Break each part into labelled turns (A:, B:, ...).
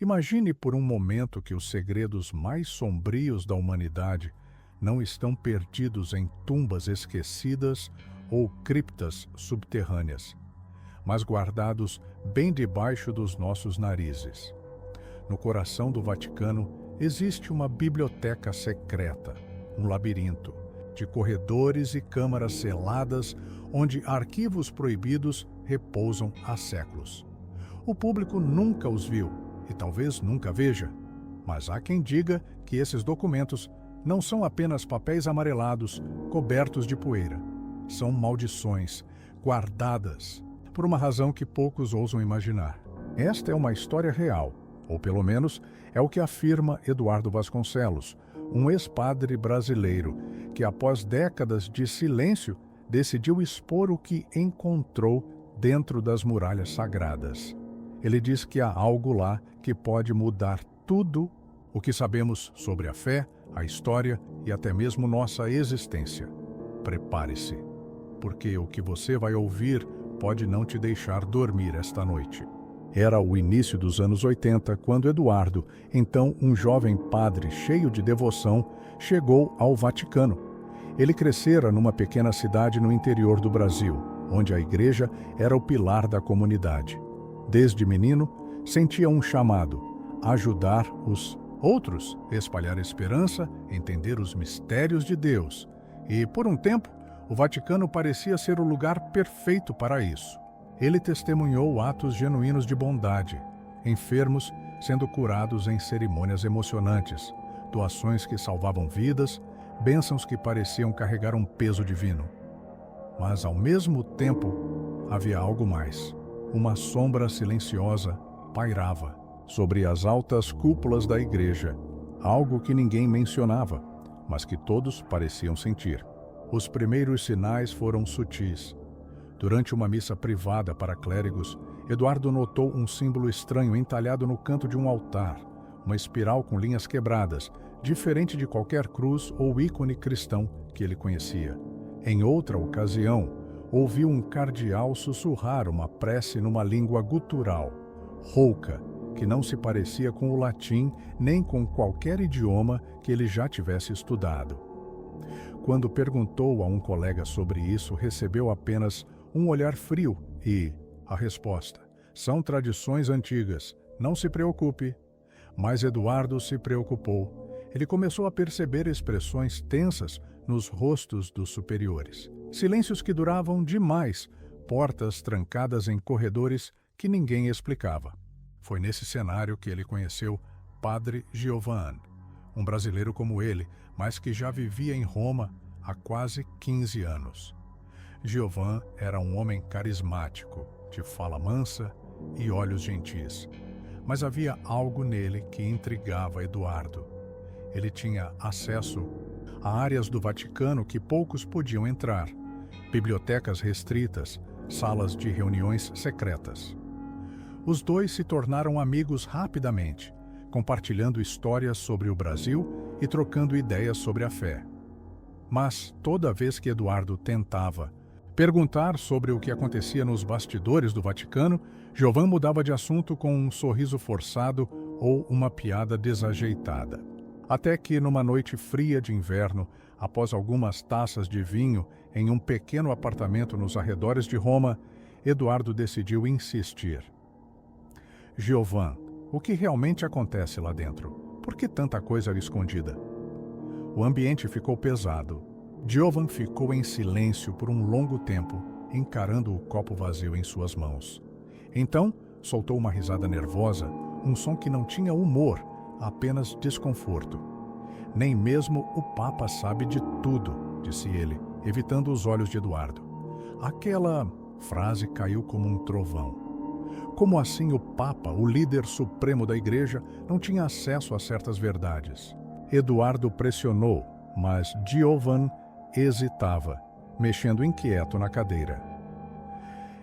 A: Imagine por um momento que os segredos mais sombrios da humanidade não estão perdidos em tumbas esquecidas ou criptas subterrâneas, mas guardados bem debaixo dos nossos narizes. No coração do Vaticano existe uma biblioteca secreta, um labirinto, de corredores e câmaras seladas onde arquivos proibidos repousam há séculos. O público nunca os viu e talvez nunca veja, mas há quem diga que esses documentos não são apenas papéis amarelados cobertos de poeira. São maldições guardadas por uma razão que poucos ousam imaginar. Esta é uma história real, ou pelo menos é o que afirma Eduardo Vasconcelos, um ex-padre brasileiro que, após décadas de silêncio, decidiu expor o que encontrou dentro das muralhas sagradas. Ele diz que há algo lá que pode mudar tudo o que sabemos sobre a fé, a história e até mesmo nossa existência. Prepare-se, porque o que você vai ouvir pode não te deixar dormir esta noite. Era o início dos anos 80, quando Eduardo, então um jovem padre cheio de devoção, chegou ao Vaticano. Ele crescera numa pequena cidade no interior do Brasil, onde a igreja era o pilar da comunidade. Desde menino, sentia um chamado: ajudar os outros, espalhar esperança, entender os mistérios de Deus. E, por um tempo, o Vaticano parecia ser o lugar perfeito para isso. Ele testemunhou atos genuínos de bondade, enfermos sendo curados em cerimônias emocionantes, doações que salvavam vidas, bênçãos que pareciam carregar um peso divino. Mas, ao mesmo tempo, havia algo mais. Uma sombra silenciosa pairava sobre as altas cúpulas da igreja, algo que ninguém mencionava, mas que todos pareciam sentir. Os primeiros sinais foram sutis. Durante uma missa privada para clérigos, Eduardo notou um símbolo estranho entalhado no canto de um altar, uma espiral com linhas quebradas, diferente de qualquer cruz ou ícone cristão que ele conhecia. Em outra ocasião, ouviu um cardeal sussurrar uma prece numa língua gutural, rouca, que não se parecia com o latim nem com qualquer idioma que ele já tivesse estudado. Quando perguntou a um colega sobre isso, recebeu apenas um olhar frio e a resposta: são tradições antigas, não se preocupe. Mas Eduardo se preocupou. Ele começou a perceber expressões tensas nos rostos dos superiores. Silêncios que duravam demais, portas trancadas em corredores que ninguém explicava. Foi nesse cenário que ele conheceu Padre Giovan, um brasileiro como ele, mas que já vivia em Roma há quase 15 anos. Giovan era um homem carismático, de fala mansa e olhos gentis. Mas havia algo nele que intrigava Eduardo. Ele tinha acesso a áreas do Vaticano que poucos podiam entrar, bibliotecas restritas, salas de reuniões secretas. Os dois se tornaram amigos rapidamente, compartilhando histórias sobre o Brasil e trocando ideias sobre a fé. Mas toda vez que Eduardo tentava perguntar sobre o que acontecia nos bastidores do Vaticano, Giovan mudava de assunto com um sorriso forçado ou uma piada desajeitada. Até que, numa noite fria de inverno, após algumas taças de vinho em um pequeno apartamento nos arredores de Roma, Eduardo decidiu insistir. Giovan, o que realmente acontece lá dentro? Por que tanta coisa escondida? O ambiente ficou pesado. Giovan ficou em silêncio por um longo tempo, encarando o copo vazio em suas mãos. Então, soltou uma risada nervosa, um som que não tinha humor, apenas desconforto. Nem mesmo o Papa sabe de tudo, disse ele, evitando os olhos de Eduardo. Aquela frase caiu como um trovão. Como assim o Papa, o líder supremo da igreja, não tinha acesso a certas verdades? Eduardo pressionou, mas Giovan hesitava, mexendo inquieto na cadeira.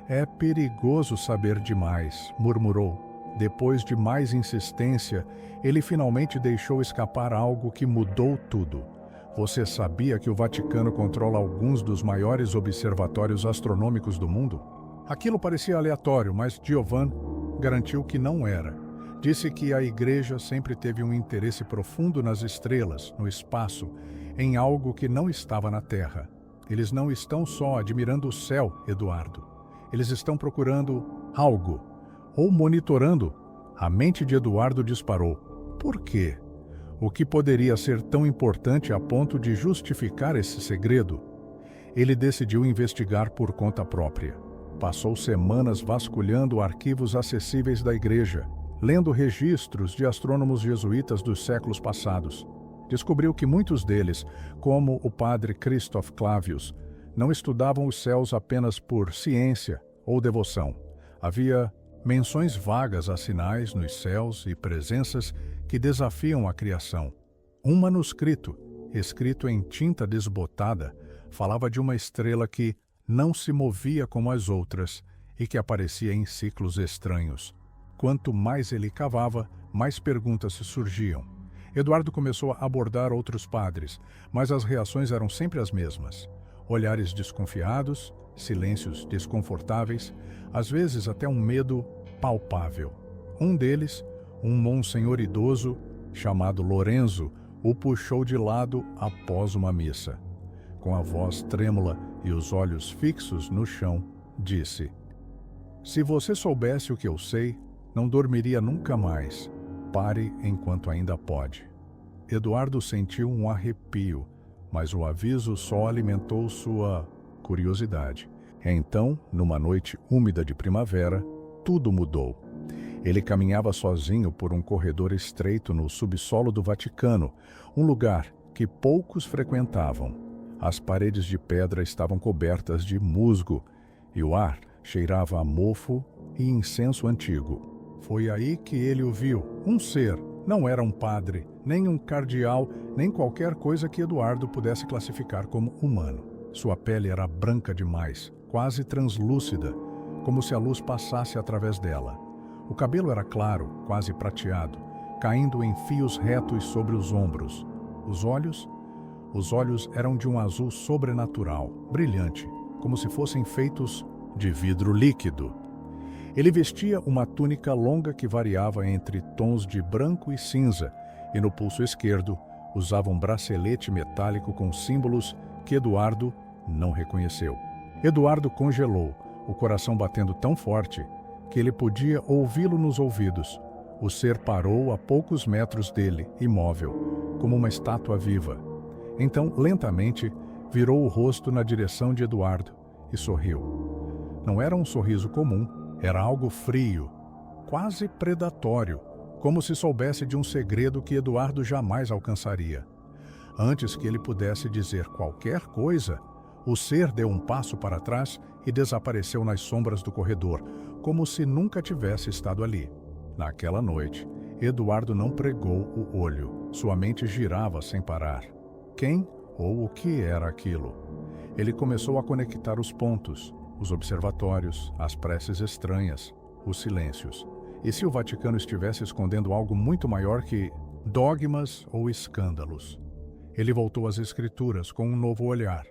A: É perigoso saber demais, murmurou. Depois de mais insistência, ele finalmente deixou escapar algo que mudou tudo. Você sabia que o Vaticano controla alguns dos maiores observatórios astronômicos do mundo? Aquilo parecia aleatório, mas Giovan garantiu que não era. Disse que a Igreja sempre teve um interesse profundo nas estrelas, no espaço, em algo que não estava na Terra. Eles não estão só admirando o céu, Eduardo. Eles estão procurando algo, ou monitorando. A mente de Eduardo disparou. Por quê? O que poderia ser tão importante a ponto de justificar esse segredo? Ele decidiu investigar por conta própria. Passou semanas vasculhando arquivos acessíveis da Igreja, lendo registros de astrônomos jesuítas dos séculos passados. Descobriu que muitos deles, como o padre Christoph Clavius, não estudavam os céus apenas por ciência ou devoção. Havia menções vagas a sinais nos céus e presenças que desafiam a criação. Um manuscrito, escrito em tinta desbotada, falava de uma estrela que não se movia como as outras e que aparecia em ciclos estranhos. Quanto mais ele cavava, mais perguntas se surgiam. Eduardo começou a abordar outros padres, mas as reações eram sempre as mesmas. Olhares desconfiados, silêncios desconfortáveis, às vezes até um medo palpável. Um deles, um monsenhor idoso, chamado Lorenzo, o puxou de lado após uma missa. Com a voz trêmula e os olhos fixos no chão, disse: "Se você soubesse o que eu sei, não dormiria nunca mais. Pare enquanto ainda pode." Eduardo sentiu um arrepio, mas o aviso só alimentou sua curiosidade. Então, numa noite úmida de primavera, tudo mudou. Ele caminhava sozinho por um corredor estreito no subsolo do Vaticano, um lugar que poucos frequentavam. As paredes de pedra estavam cobertas de musgo e o ar cheirava a mofo e incenso antigo. Foi aí que ele o viu, um ser. Não era um padre, nem um cardeal, nem qualquer coisa que Eduardo pudesse classificar como humano. Sua pele era branca demais, quase translúcida, como se a luz passasse através dela. O cabelo era claro, quase prateado, caindo em fios retos sobre os ombros. Os olhos eram de um azul sobrenatural, brilhante, como se fossem feitos de vidro líquido. Ele vestia uma túnica longa que variava entre tons de branco e cinza, e no pulso esquerdo usava um bracelete metálico com símbolos que Eduardo não reconheceu. Eduardo congelou, o coração batendo tão forte que ele podia ouvi-lo nos ouvidos. O ser parou a poucos metros dele, imóvel, como uma estátua viva. Então, lentamente, virou o rosto na direção de Eduardo e sorriu. Não era um sorriso comum, era algo frio, quase predatório, como se soubesse de um segredo que Eduardo jamais alcançaria. Antes que ele pudesse dizer qualquer coisa, o ser deu um passo para trás e desapareceu nas sombras do corredor, como se nunca tivesse estado ali. Naquela noite, Eduardo não pregou o olho, sua mente girava sem parar. Quem ou o que era aquilo? Ele começou a conectar os pontos, os observatórios, as preces estranhas, os silêncios. E se o Vaticano estivesse escondendo algo muito maior que dogmas ou escândalos? Ele voltou às Escrituras com um novo olhar.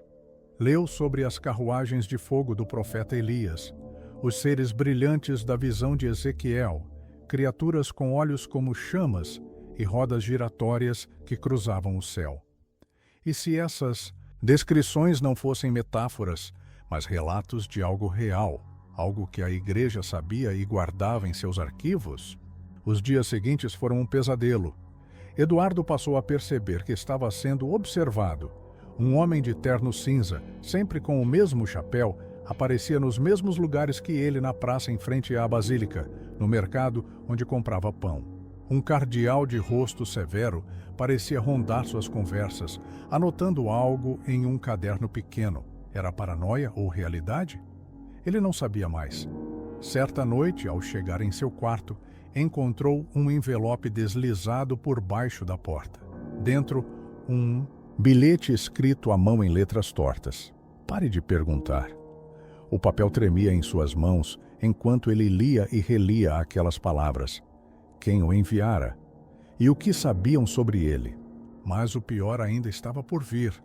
A: Leu sobre as carruagens de fogo do profeta Elias, os seres brilhantes da visão de Ezequiel, criaturas com olhos como chamas e rodas giratórias que cruzavam o céu. E se essas descrições não fossem metáforas, mas relatos de algo real, algo que a Igreja sabia e guardava em seus arquivos? Os dias seguintes foram um pesadelo. Eduardo passou a perceber que estava sendo observado. Um homem de terno cinza, sempre com o mesmo chapéu, aparecia nos mesmos lugares que ele na praça em frente à basílica, no mercado onde comprava pão. Um cardeal de rosto severo parecia rondar suas conversas, anotando algo em um caderno pequeno. Era paranoia ou realidade? Ele não sabia mais. Certa noite, ao chegar em seu quarto, encontrou um envelope deslizado por baixo da porta. Dentro, um bilhete escrito à mão em letras tortas. Pare de perguntar. O papel tremia em suas mãos enquanto ele lia e relia aquelas palavras. Quem o enviara? E o que sabiam sobre ele? Mas o pior ainda estava por vir.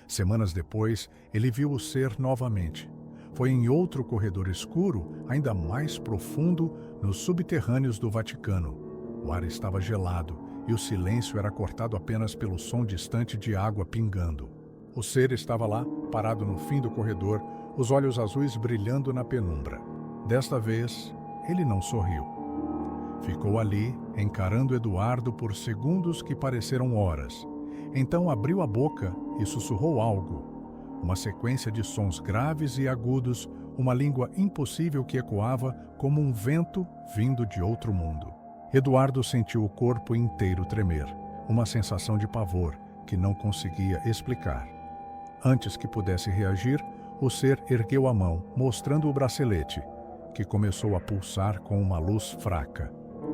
A: Semanas depois, ele viu o ser novamente. Foi em outro corredor escuro, ainda mais profundo, nos subterrâneos do Vaticano. O ar estava gelado e o silêncio era cortado apenas pelo som distante de água pingando. O ser estava lá, parado no fim do corredor, os olhos azuis brilhando na penumbra. Desta vez, ele não sorriu. Ficou ali, encarando Eduardo por segundos que pareceram horas. Então abriu a boca e sussurrou algo. Uma sequência de sons graves e agudos, uma língua impossível que ecoava como um vento vindo de outro mundo. Eduardo sentiu o corpo inteiro tremer, uma sensação de pavor que não conseguia explicar. Antes que pudesse reagir, o ser ergueu a mão, mostrando o bracelete, que começou a pulsar com uma luz fraca.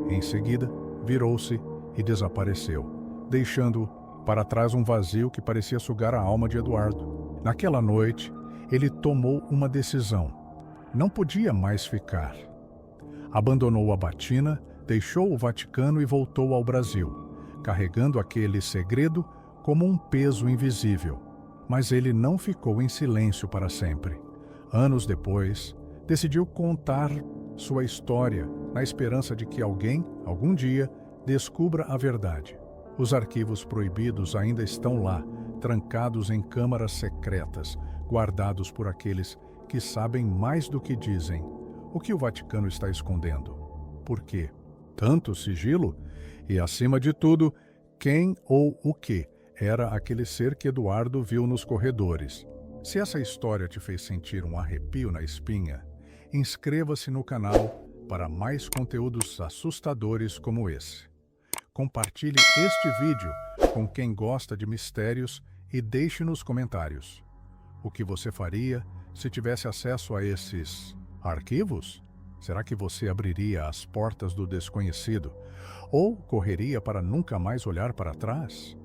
A: Em seguida, virou-se e desapareceu, deixando para trás um vazio que parecia sugar a alma de Eduardo. Naquela noite, ele tomou uma decisão. Não podia mais ficar. Abandonou a batina, deixou o Vaticano e voltou ao Brasil, carregando aquele segredo como um peso invisível. Mas ele não ficou em silêncio para sempre. Anos depois, decidiu contar sua história na esperança de que alguém, algum dia, descubra a verdade. Os arquivos proibidos ainda estão lá, trancados em câmaras secretas, guardados por aqueles que sabem mais do que dizem. O que o Vaticano está escondendo? Por quê? Tanto sigilo? E, acima de tudo, quem ou o que era aquele ser que Eduardo viu nos corredores? Se essa história te fez sentir um arrepio na espinha, inscreva-se no canal para mais conteúdos assustadores como esse. Compartilhe este vídeo com quem gosta de mistérios e deixe nos comentários. O que você faria se tivesse acesso a esses arquivos? Será que você abriria as portas do desconhecido? Ou correria para nunca mais olhar para trás?